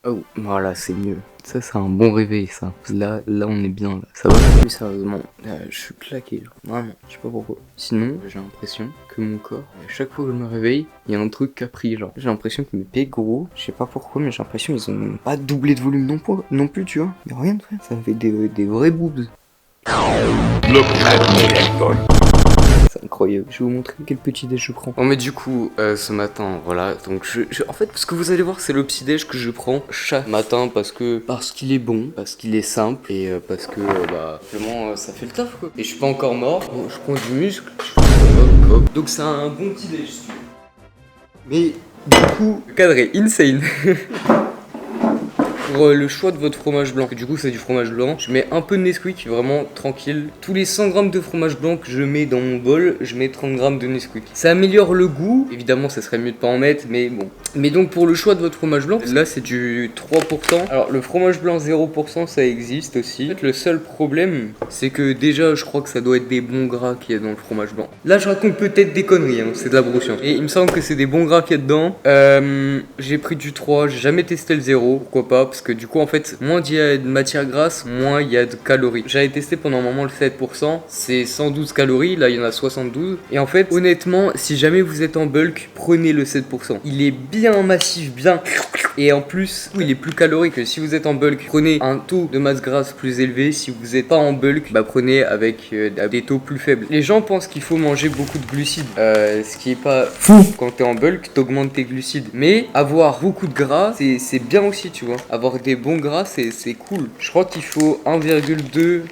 Oh, voilà, c'est mieux. Ça, c'est un bon réveil, ça. Là, on est bien, là. Ça va? Plus sérieusement, je suis claqué, là. Vraiment, je sais pas pourquoi. Sinon, j'ai l'impression que mon corps, à chaque fois que je me réveille, il y a un truc qui a pris, genre. J'ai l'impression que mes pieds gros, je sais pas pourquoi, mais j'ai l'impression qu'ils ont pas doublé de volume non plus, tu vois. Mais rien de frère, ça me fait des vrais boobs. C'est incroyable. Je vais vous montrer quel petit déj je prends. Bon, mais du coup, ce matin, voilà. Donc, en fait, ce que vous allez voir, c'est le petit déj que je prends chaque matin parce qu'il est bon, parce qu'il est simple et parce que, vraiment, ça fait le taf, quoi. Et je suis pas encore mort. Bon, je prends du muscle. Hop, hop. Donc, c'est un bon petit déj, si tu veux. Mais, du coup, le cadre est insane. Pour le choix de votre fromage blanc, du coup c'est du fromage blanc, je mets un peu de Nesquik, vraiment tranquille. Tous les 100 grammes de fromage blanc que je mets dans mon bol, je mets 30 grammes de Nesquik. Ça améliore le goût, évidemment ça serait mieux de pas en mettre, mais bon. Mais donc pour le choix de votre fromage blanc, là c'est du 3%. Alors le fromage blanc 0% ça existe aussi. En fait le seul problème, c'est que déjà je crois que ça doit être des bons gras qu'il y a dans le fromage blanc. Là je raconte peut-être des conneries, hein, c'est de la brochure. Et il me semble que c'est des bons gras qu'il y a dedans. J'ai pris du 3, j'ai jamais testé le 0, pourquoi pas, parce que du coup en fait moins il y a de matière grasse, moins il y a de calories. J'avais testé pendant un moment le 7%, c'est 112 calories, là il y en a 72. Et en fait honnêtement si jamais vous êtes en bulk, prenez le 7%. Il est bien massif, bien... Et en plus, il est plus calorique. Si vous êtes en bulk, prenez un taux de masse grasse plus élevé. Si vous n'êtes pas en bulk, prenez avec des taux plus faibles. Les gens pensent qu'il faut manger beaucoup de glucides, ce qui est pas fou. Quand t'es en bulk, t'augmentes tes glucides. Mais avoir beaucoup de gras, c'est bien aussi, tu vois. Avoir des bons gras, c'est cool. Je crois qu'il faut 1,2 g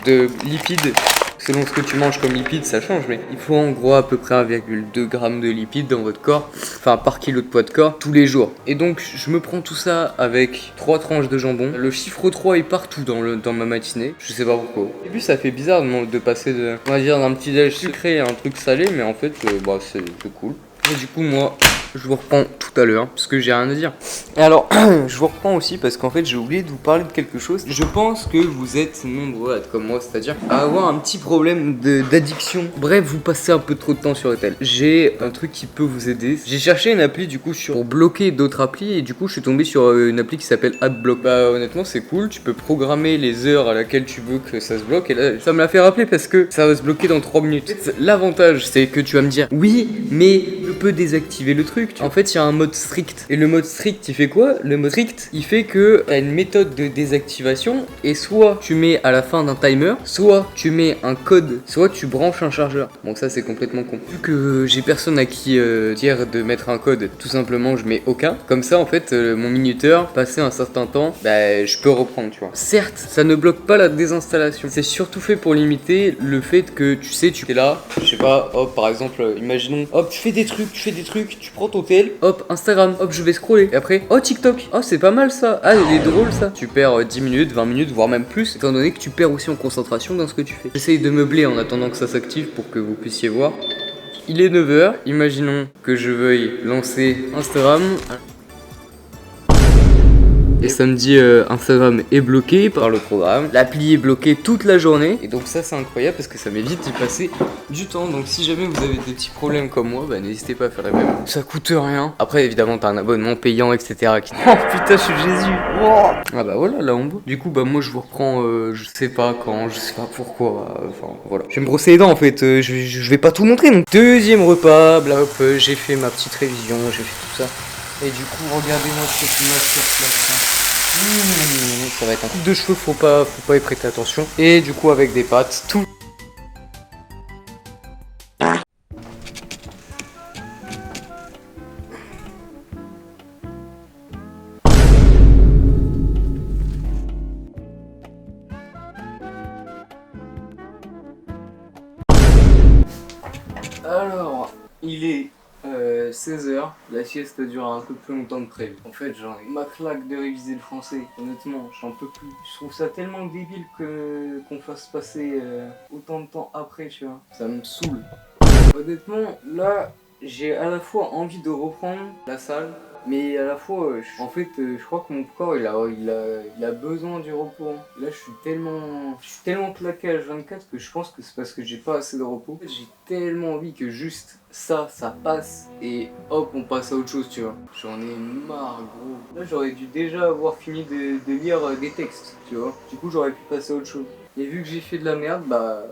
de lipides. Selon ce que tu manges comme lipides, ça change, mais il faut en gros à peu près 1,2 g de lipides dans votre corps, enfin par kilo de poids de corps, tous les jours. Et donc je me prends tout ça avec 3 tranches de jambon. Le chiffre 3 est partout dans ma matinée, je sais pas pourquoi. Au début ça fait bizarre de passer on va dire d'un petit déj sucré à un truc salé, mais en fait c'est cool. Et du coup moi je vous reprends tout à l'heure parce que j'ai rien à dire. Et alors je vous reprends aussi parce qu'en fait j'ai oublié de vous parler de quelque chose. Je pense que vous êtes nombreux à être comme moi, c'est-à-dire à avoir un petit problème d'addiction. Bref, vous passez un peu trop de temps sur Etel. J'ai un truc qui peut vous aider. J'ai cherché une appli du coup pour bloquer d'autres applis et du coup je suis tombé sur une appli qui s'appelle AdBlock. Honnêtement c'est cool, tu peux programmer les heures à laquelle tu veux que ça se bloque et là ça me l'a fait rappeler parce que ça va se bloquer dans 3 minutes. L'avantage c'est que tu vas me dire oui mais je peux désactiver le truc. En fait il y a un mode strict et le mode strict il fait quoi? Le mode strict il fait que t'as une méthode de désactivation et soit tu mets à la fin d'un timer, soit tu mets un code, soit tu branches un chargeur. Donc ça c'est complètement con. Vu que j'ai personne à qui dire de mettre un code, tout simplement je mets aucun. Comme ça en fait mon minuteur, passé un certain temps, je peux reprendre, tu vois. Certes ça ne bloque pas la désinstallation. C'est surtout fait pour limiter le fait que tu sais tu es là, je sais pas, hop par exemple imaginons, hop tu fais des trucs, tu prends ton tel, hop Instagram, hop je vais scroller. Et après, oh TikTok, oh c'est pas mal ça, ah il est drôle ça. Tu perds 10 minutes, 20 minutes, voire même plus, étant donné que tu perds aussi en concentration dans ce que tu fais. J'essaye de meubler en attendant que ça s'active pour que vous puissiez voir. Il est 9h, imaginons que je veuille lancer Instagram. Et samedi, Instagram est bloqué par le programme. L'appli est bloquée toute la journée. Et donc ça c'est incroyable parce que ça m'évite d'y passer du temps. Donc si jamais vous avez des petits problèmes comme moi, n'hésitez pas à faire la même. Ça coûte rien. Après évidemment t'as un abonnement payant etc. Oh putain je suis Jésus. Oh. Ah voilà là on voit. Du coup moi je vous reprends je sais pas quand, je sais pas pourquoi. Enfin voilà. Je vais me brosser les dents en fait. Je vais pas tout montrer. Donc deuxième repas, j'ai fait ma petite révision, j'ai fait tout ça. Et du coup, regardez notre masterclass. Ça va être un coup de cheveux, faut pas y prêter attention. Et du coup, avec des pâtes, tout. Alors, il est 16h, la sieste dure un peu plus longtemps que prévu. En fait, j'en ai ma claque de réviser le français. Honnêtement, j'en peux plus. Je trouve ça tellement débile qu'on fasse passer autant de temps après, tu vois. Ça me saoule. Honnêtement, là, j'ai à la fois envie de reprendre la salle, mais à la fois, je crois que mon corps, il a besoin du repos. Là, je suis tellement claqué à H24 que je pense que c'est parce que j'ai pas assez de repos. J'ai tellement envie que juste ça passe et hop, on passe à autre chose, tu vois. J'en ai marre, gros. Là, j'aurais dû déjà avoir fini de lire des textes, tu vois. Du coup, j'aurais pu passer à autre chose. Et vu que j'ai fait de la merde, bah...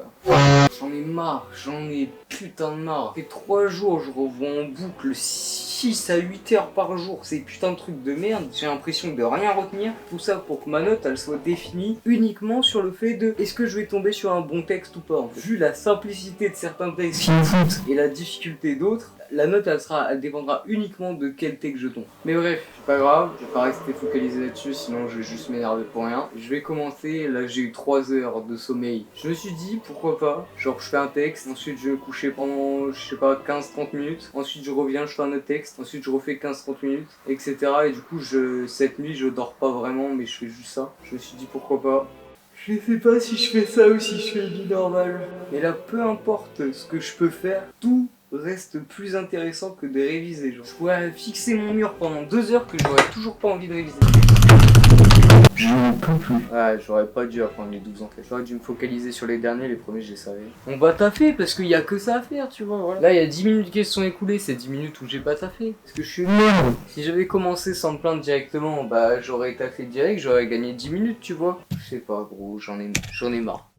J'en ai marre, j'en ai putain de marre. Ça fait 3 jours, je revois en boucle 6 à 8 heures par jour. C'est putain de trucs de merde. J'ai l'impression de rien retenir. Tout ça pour que ma note, elle soit définie uniquement sur le fait de est-ce que je vais tomber sur un bon texte ou pas. En fait. Vu la simplicité de certains textes qui me foutent et la difficulté d'autres, la note, elle dépendra uniquement de quel texte je tombe. Mais bref, c'est pas grave, je vais pas rester focalisé là-dessus, sinon je vais juste m'énerver pour rien. Je vais commencer, là j'ai eu 3 heures de sommeil. Je me suis dit, pourquoi pas, genre je fais un texte, ensuite je vais me coucher pendant, je sais pas, 15-30 minutes. Ensuite je reviens, je fais un autre texte, ensuite je refais 15-30 minutes, etc. Et du coup, cette nuit, je dors pas vraiment, mais je fais juste ça. Je me suis dit, pourquoi pas. Je sais pas si je fais ça ou si je fais du normal. Mais là, peu importe ce que je peux faire, tout reste plus intéressant que de réviser. Genre. Je pourrais fixer mon mur pendant 2 heures que j'aurais toujours pas envie de réviser. J'en peux plus. Ouais, j'aurais pas dû apprendre les 12 enquêtes. J'aurais dû me focaliser sur les derniers, les premiers je les savais. On va taffer parce qu'il y a que ça à faire, tu vois. Voilà. Là, il y a 10 minutes qui se sont écoulées, c'est 10 minutes où j'ai pas taffé. Parce que je suis nul. Si j'avais commencé sans me plaindre directement, bah j'aurais taffé direct, j'aurais gagné 10 minutes, tu vois. Je sais pas, gros, j'en ai marre.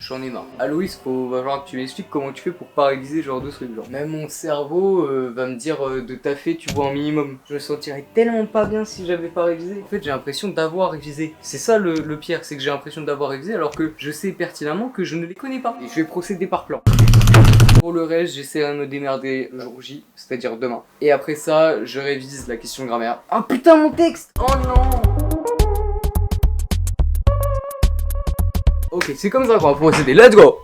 Aloïs, va falloir que tu m'expliques comment tu fais pour pas réviser ce genre de trucs. Genre. Même mon cerveau va me dire de taffer, tu vois, un minimum. Je me sentirais tellement pas bien si j'avais pas révisé. En fait, j'ai l'impression d'avoir révisé. C'est ça le pire, c'est que j'ai l'impression d'avoir révisé alors que je sais pertinemment que je ne les connais pas. Et je vais procéder par plan. Pour le reste, j'essaierai de me démerder le jour J, c'est-à-dire demain. Et après ça, je révise la question de grammaire. Ah putain, mon texte! Oh non! Ok, c'est comme ça qu'on va procéder. Let's go!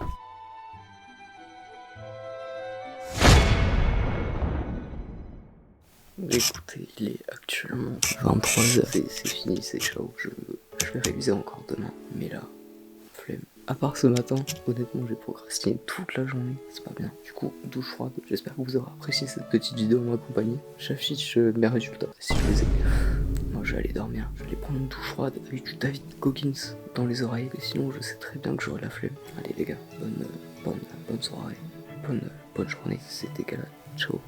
Écoutez, il est actuellement 23h et c'est fini, c'est ciao. Je vais réviser encore demain. Mais là, flemme. À part ce matin, honnêtement, j'ai procrastiné toute la journée. C'est pas bien. Du coup, douche froide. J'espère que vous aurez apprécié cette petite vidéo en ma compagnie. J'affiche mes résultats si je les ai. Moi, je vais aller dormir. Je vais aller prendre une douche froide avec du David Goggins dans les oreilles. Et sinon, je sais très bien que j'aurai la flemme. Allez, les gars, bonne soirée. Bonne journée. C'était Galade. Ciao.